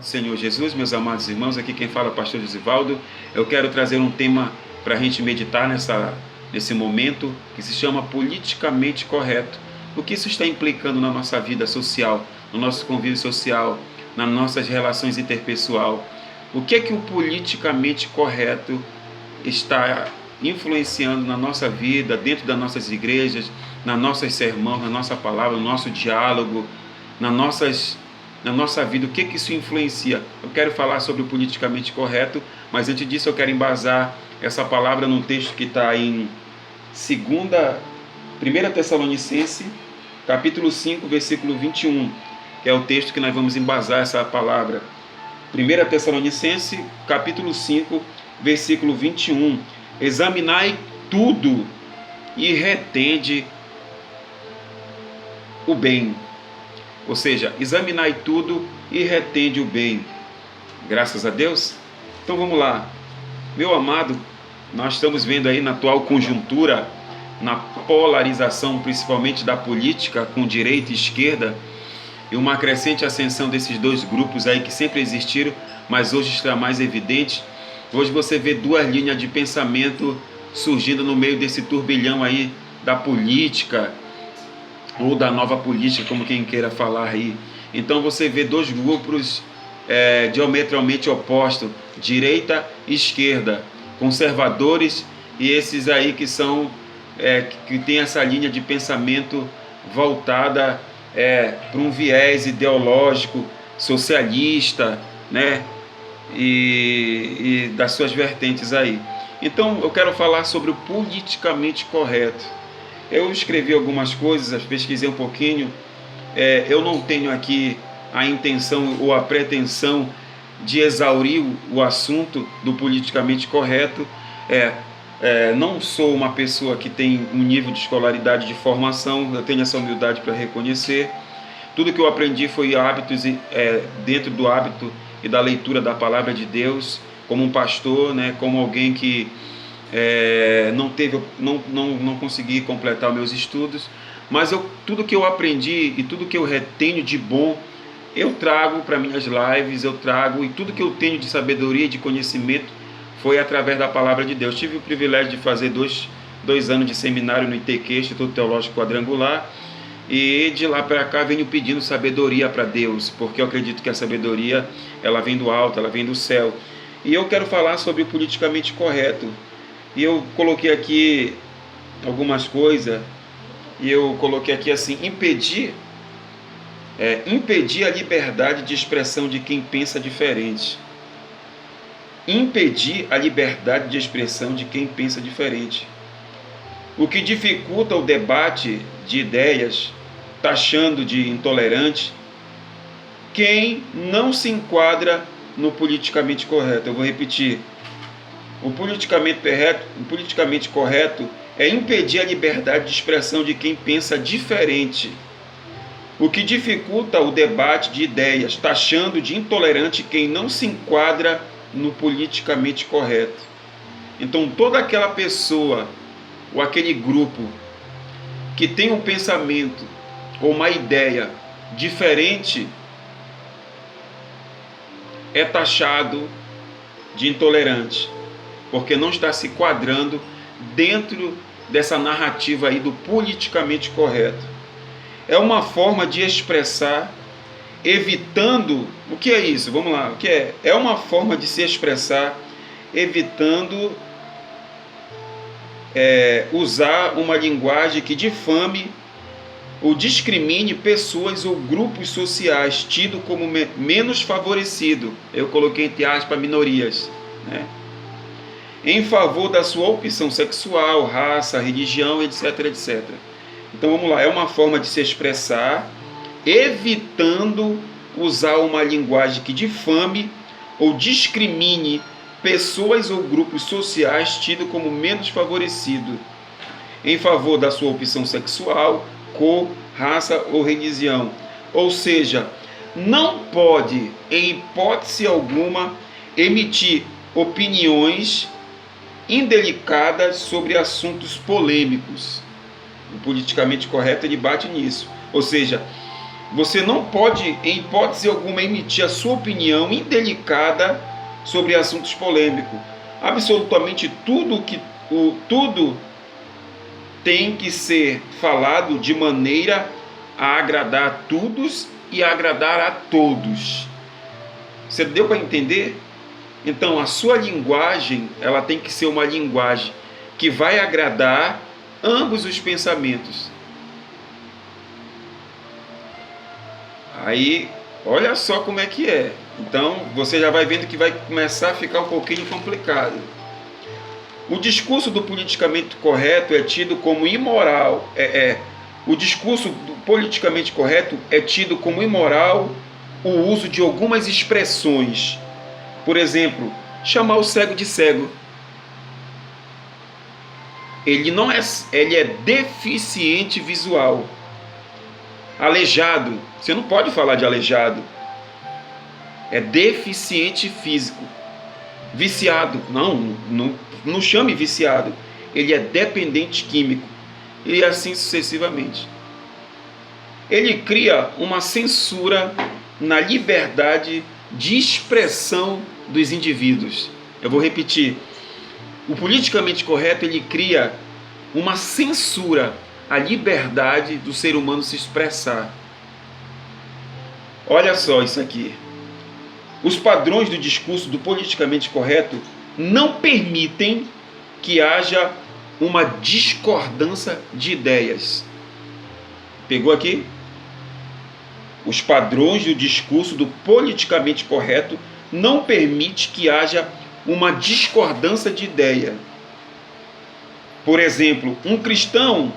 Senhor Jesus, meus amados irmãos, aqui quem fala é o pastor Josivaldo. Eu quero trazer um tema para a gente meditar nesse momento que se chama politicamente correto. O que isso está implicando na nossa vida social, no nosso convívio social, nas nossas relações interpessoal? O que é que o politicamente correto está influenciando na nossa vida, dentro das nossas igrejas, nas nossas sermões, na nossa palavra, no nosso diálogo, na nossa vida, o que isso influencia? Eu quero falar sobre o politicamente correto, mas antes disso eu quero embasar essa palavra num texto que está em 1 Tessalonicenses, capítulo 5, versículo 21, que é o texto que nós vamos embasar essa palavra. 1 Tessalonicenses, capítulo 5, versículo 21. Examinai tudo e retende o bem. Ou seja, examinai tudo e retende o bem. Graças a Deus. Então vamos lá. Meu amado, nós estamos vendo aí na atual conjuntura, na polarização principalmente da política com direita e esquerda, e uma crescente ascensão desses dois grupos aí que sempre existiram, mas hoje está mais evidente. Hoje você vê duas linhas de pensamento surgindo no meio desse turbilhão aí da política, ou da nova política, como quem queira falar aí. Então você vê dois grupos diametralmente opostos, direita e esquerda, conservadores e esses aí que são que tem essa linha de pensamento voltada para um viés ideológico socialista, né? E das suas vertentes aí. Então eu quero falar sobre o politicamente correto. Eu escrevi algumas coisas, pesquisei um pouquinho. Eu não tenho aqui a intenção ou a pretensão de exaurir o assunto do politicamente correto. Não sou uma pessoa que tem um nível de escolaridade, de formação, eu tenho essa humildade para reconhecer. Tudo que eu aprendi foi hábitos, dentro do hábito e da leitura da palavra de Deus, como um pastor, né, como alguém que não consegui completar os meus estudos, mas tudo que eu aprendi e tudo que eu retenho de bom, eu trago para minhas lives, e tudo que eu tenho de sabedoria e de conhecimento foi através da palavra de Deus. Tive o privilégio de fazer dois anos de seminário no ITQ, Instituto Teológico Quadrangular, e de lá para cá venho pedindo sabedoria para Deus, porque eu acredito que a sabedoria ela vem do alto, ela vem do céu. E eu quero falar sobre o politicamente correto. E eu coloquei aqui algumas coisas, e eu coloquei aqui assim: impedir a liberdade de expressão de quem pensa diferente. Impedir a liberdade de expressão de quem pensa diferente. O que dificulta o debate de ideias, taxando de intolerante quem não se enquadra no politicamente correto. Eu vou repetir. O politicamente correto é impedir a liberdade de expressão de quem pensa diferente, o que dificulta o debate de ideias, taxando de intolerante quem não se enquadra no politicamente correto. Então, toda aquela pessoa ou aquele grupo que tem um pensamento ou uma ideia diferente é taxado de intolerante, porque não está se quadrando dentro dessa narrativa aí do politicamente correto. É uma forma de expressar, evitando... O que é isso? Vamos lá. O que é? É uma forma de se expressar, evitando usar uma linguagem que difame ou discrimine pessoas ou grupos sociais tido como menos favorecido. Eu coloquei entre aspas minorias, né? Em favor da sua opção sexual, raça, religião, etc, etc. Então vamos lá, é uma forma de se expressar, evitando usar uma linguagem que difame ou discrimine pessoas ou grupos sociais tidos como menos favorecidos, em favor da sua opção sexual, cor, raça ou religião. Ou seja, não pode, em hipótese alguma, emitir opiniões indelicadas sobre assuntos polêmicos. O politicamente correto ele bate nisso. Ou seja, Você não pode, em hipótese alguma, emitir a sua opinião indelicada sobre assuntos polêmicos. Absolutamente tudo tem que ser falado de maneira a agradar a todos e a agradar a todos. Você deu para entender? Então, a sua linguagem, ela tem que ser uma linguagem que vai agradar ambos os pensamentos. Aí, olha só como é que é. Então, você já vai vendo que vai começar a ficar um pouquinho complicado. O discurso do politicamente correto é tido como imoral. O discurso do politicamente correto é tido como imoral o uso de algumas expressões. Por exemplo, chamar o cego de cego. Ele é deficiente visual. Aleijado, você não pode falar de aleijado. É deficiente físico. Viciado, não chame viciado. Ele é dependente químico. E assim sucessivamente. Ele cria uma censura na liberdade de expressão dos indivíduos. Eu vou repetir. O politicamente correto, ele cria uma censura à liberdade do ser humano se expressar. Olha só isso aqui. Os padrões do discurso do politicamente correto não permitem que haja uma discordância de ideias. Pegou aqui? Os padrões do discurso do politicamente correto não permitem que haja uma discordância de ideia. Por exemplo, um cristão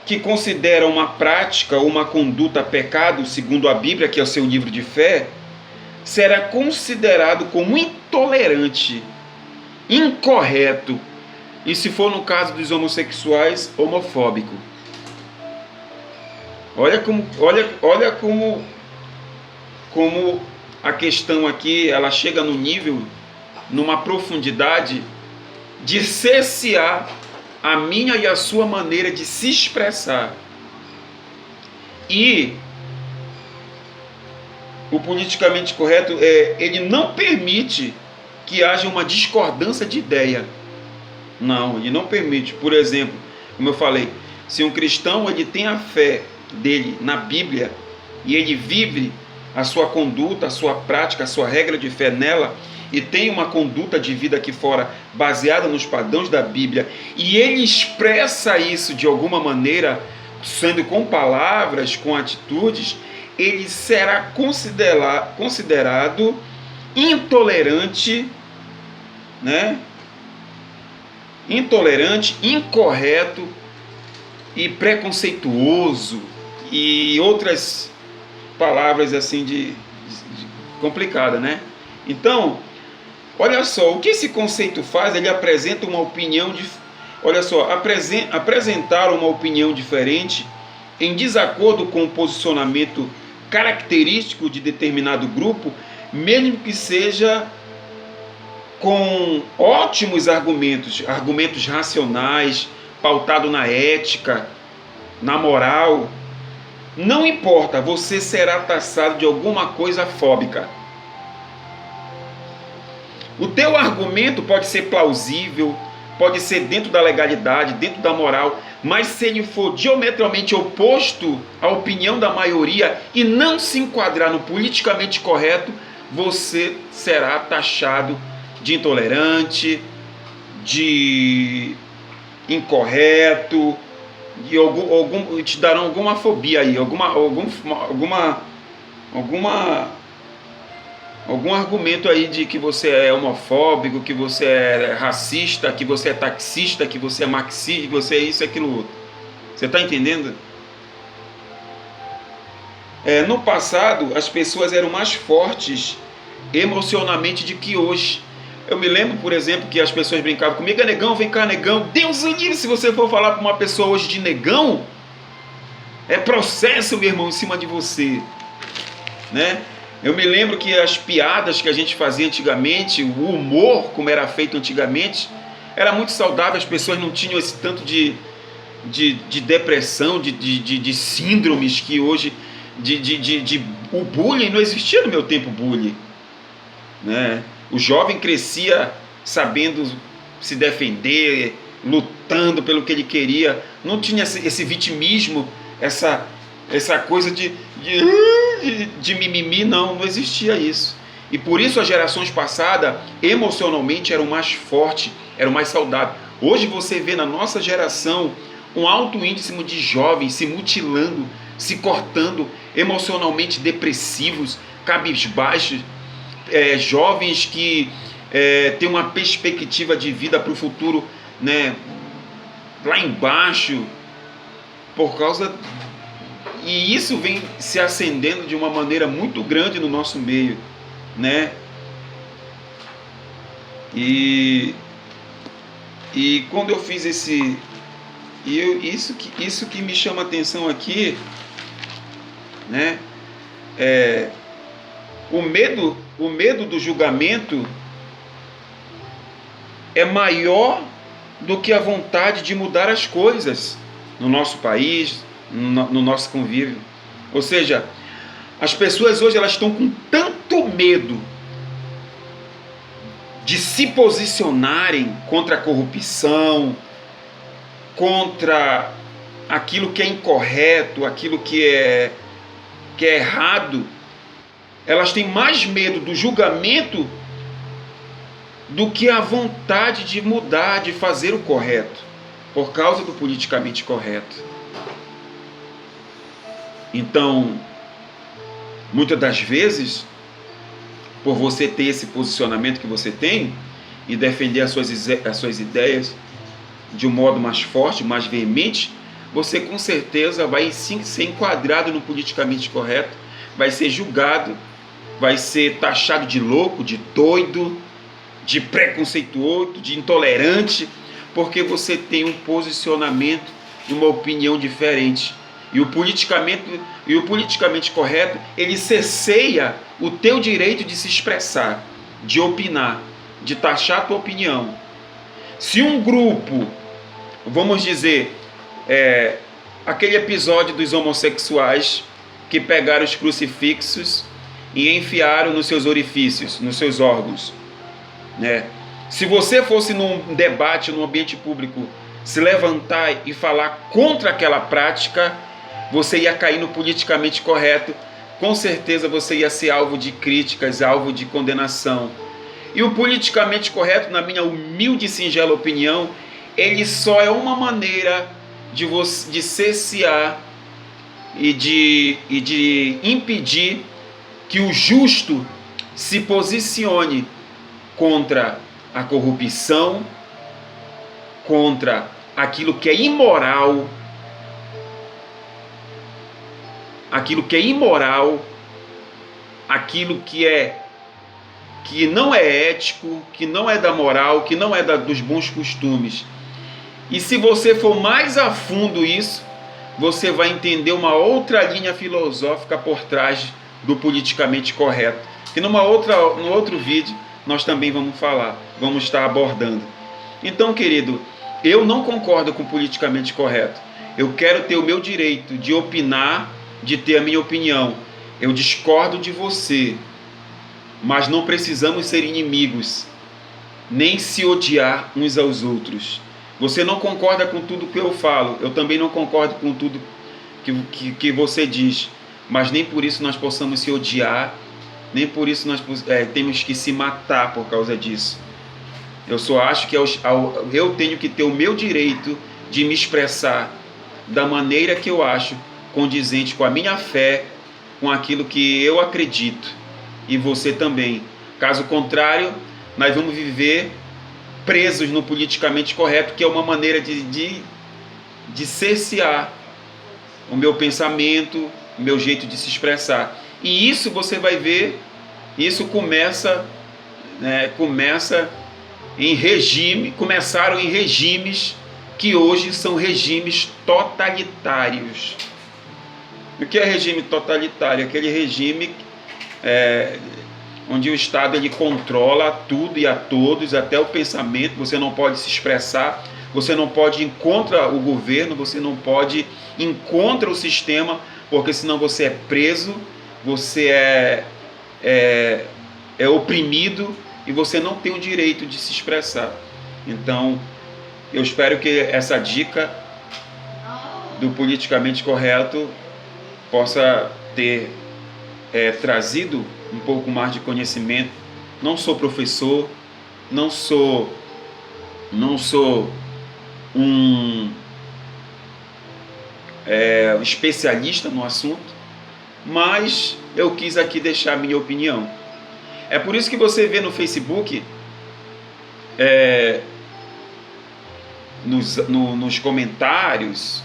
que considera uma prática ou uma conduta pecado, segundo a Bíblia, que é o seu livro de fé, será considerado como intolerante, incorreto, e se for no caso dos homossexuais, homofóbico. Olha como a questão aqui, ela chega no nível, numa profundidade de cercear a minha e a sua maneira de se expressar. E o politicamente correto, ele não permite que haja uma discordância de ideia. Não, ele não permite. Por exemplo, como eu falei, se um cristão ele tem a fé dele na Bíblia e ele vive a sua conduta, a sua prática, a sua regra de fé nela, e tem uma conduta de vida aqui fora baseada nos padrões da Bíblia, e ele expressa isso de alguma maneira, sendo com palavras, com atitudes, ele será considerado intolerante, né? Intolerante, incorreto e preconceituoso e outras palavras assim de complicada, né? Então, olha só, o que esse conceito faz? Ele apresenta uma opinião apresentar uma opinião diferente em desacordo com o posicionamento característico de determinado grupo, mesmo que seja com ótimos argumentos racionais, pautado na ética, na moral. Não importa, você será taxado de alguma coisa fóbica. O teu argumento pode ser plausível, pode ser dentro da legalidade, dentro da moral, mas se ele for diametralmente oposto à opinião da maioria e não se enquadrar no politicamente correto, você será taxado de intolerante, de incorreto, e te darão alguma fobia aí, algum argumento aí de que você é homofóbico, que você é racista, que você é taxista, que você é marxista, que você é isso e aquilo outro. Você está entendendo? No passado, as pessoas eram mais fortes emocionalmente do que hoje. Eu me lembro, por exemplo, que as pessoas brincavam comigo: negão, vem cá, negão. Deus o livre, se você for falar para uma pessoa hoje de negão, é processo, meu irmão, em cima de você, né? Eu me lembro que as piadas que a gente fazia antigamente, o humor como era feito antigamente, era muito saudável. As pessoas não tinham esse tanto de depressão, de síndromes que hoje O bullying não existia no meu tempo, bullying, né? O jovem crescia sabendo se defender, lutando pelo que ele queria, não tinha esse vitimismo, essa coisa de mimimi, não existia isso. E por isso as gerações passadas emocionalmente eram mais fortes, eram mais saudáveis. Hoje você vê na nossa geração um alto índice de jovens se mutilando, se cortando, emocionalmente depressivos, cabisbaixos, jovens que têm uma perspectiva de vida para o futuro, né, lá embaixo, por causa... E isso vem se acendendo de uma maneira muito grande no nosso meio, né? E quando eu fiz isso que me chama a atenção aqui, né? O medo do julgamento é maior do que a vontade de mudar as coisas no nosso país, no nosso convívio. Ou seja, as pessoas hoje elas estão com tanto medo de se posicionarem contra a corrupção, contra aquilo que é incorreto, aquilo que é errado. Elas têm mais medo do julgamento do que a vontade de mudar, de fazer o correto, por causa do politicamente correto. Então, muitas das vezes, por você ter esse posicionamento que você tem e defender as suas ideias de um modo mais forte, mais veemente, você com certeza vai sim ser enquadrado no politicamente correto, vai ser julgado, vai ser taxado de louco, de doido, de preconceituoso, de intolerante, porque você tem um posicionamento e uma opinião diferente. E o politicamente correto, ele cerceia o teu direito de se expressar, de opinar, de taxar a tua opinião. Se um grupo, vamos dizer, aquele episódio dos homossexuais que pegaram os crucifixos e enfiaram nos seus orifícios, nos seus órgãos, né? Se você fosse num debate, num ambiente público, se levantar e falar contra aquela prática, você ia cair no politicamente correto, com certeza você ia ser alvo de críticas, alvo de condenação. E o politicamente correto, na minha humilde e singela opinião, ele só é uma maneira de cercear e de impedir que o justo se posicione contra a corrupção, contra aquilo que é imoral, aquilo que não é ético, que não é da moral, que não é dos bons costumes. E se você for mais a fundo isso, você vai entender uma outra linha filosófica por trás do politicamente correto, que no outro vídeo nós também vamos estar abordando. Então, querido, eu não concordo com o politicamente correto. Eu quero ter o meu direito de opinar, de ter a minha opinião. Eu discordo de você, mas não precisamos ser inimigos, nem se odiar uns aos outros. Você não concorda com tudo que eu falo, eu também não concordo com tudo que você diz, mas nem por isso nós possamos se odiar, nem por isso nós temos que se matar por causa disso. Eu só acho que eu tenho que ter o meu direito de me expressar da maneira que eu acho condizente com a minha fé, com aquilo que eu acredito, e você também. Caso contrário, nós vamos viver presos no politicamente correto, que é uma maneira de cercear o meu pensamento, o meu jeito de se expressar. E isso você vai ver, isso começaram em regimes que hoje são regimes totalitários. O que é regime totalitário? Aquele regime onde o Estado ele controla tudo e a todos, até o pensamento. Você não pode se expressar, você não pode ir contra o governo, você não pode ir contra o sistema, porque senão você é preso, você é oprimido e você não tem o direito de se expressar. Então, eu espero que essa dica do politicamente correto possa ter trazido um pouco mais de conhecimento. Não sou professor, não sou um especialista no assunto, mas eu quis aqui deixar a minha opinião. É por isso que você vê no Facebook, nos comentários,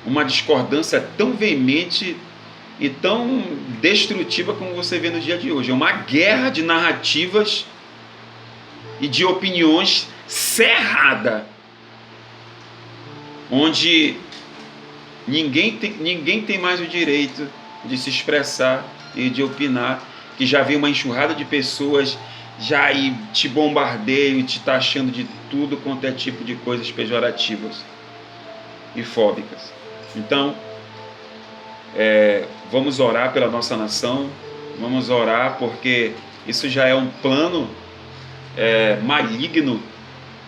uma discordância tão veemente e tão destrutiva como você vê no dia de hoje. É uma guerra de narrativas e de opiniões cerrada, onde ninguém tem mais o direito de se expressar e de opinar, que já vem uma enxurrada de pessoas já aí te bombardeiam e te taxando de tudo quanto é tipo de coisas pejorativas e fóbicas. Então, vamos orar pela nossa nação, vamos orar porque isso já é um plano maligno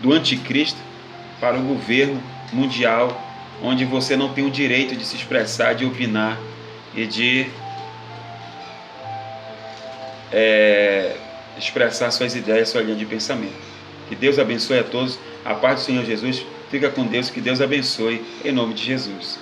do anticristo para o governo mundial, onde você não tem o direito de se expressar, de opinar e de expressar suas ideias, sua linha de pensamento. Que Deus abençoe a todos. A paz do Senhor Jesus. Fica com Deus. Que Deus abençoe. Em nome de Jesus.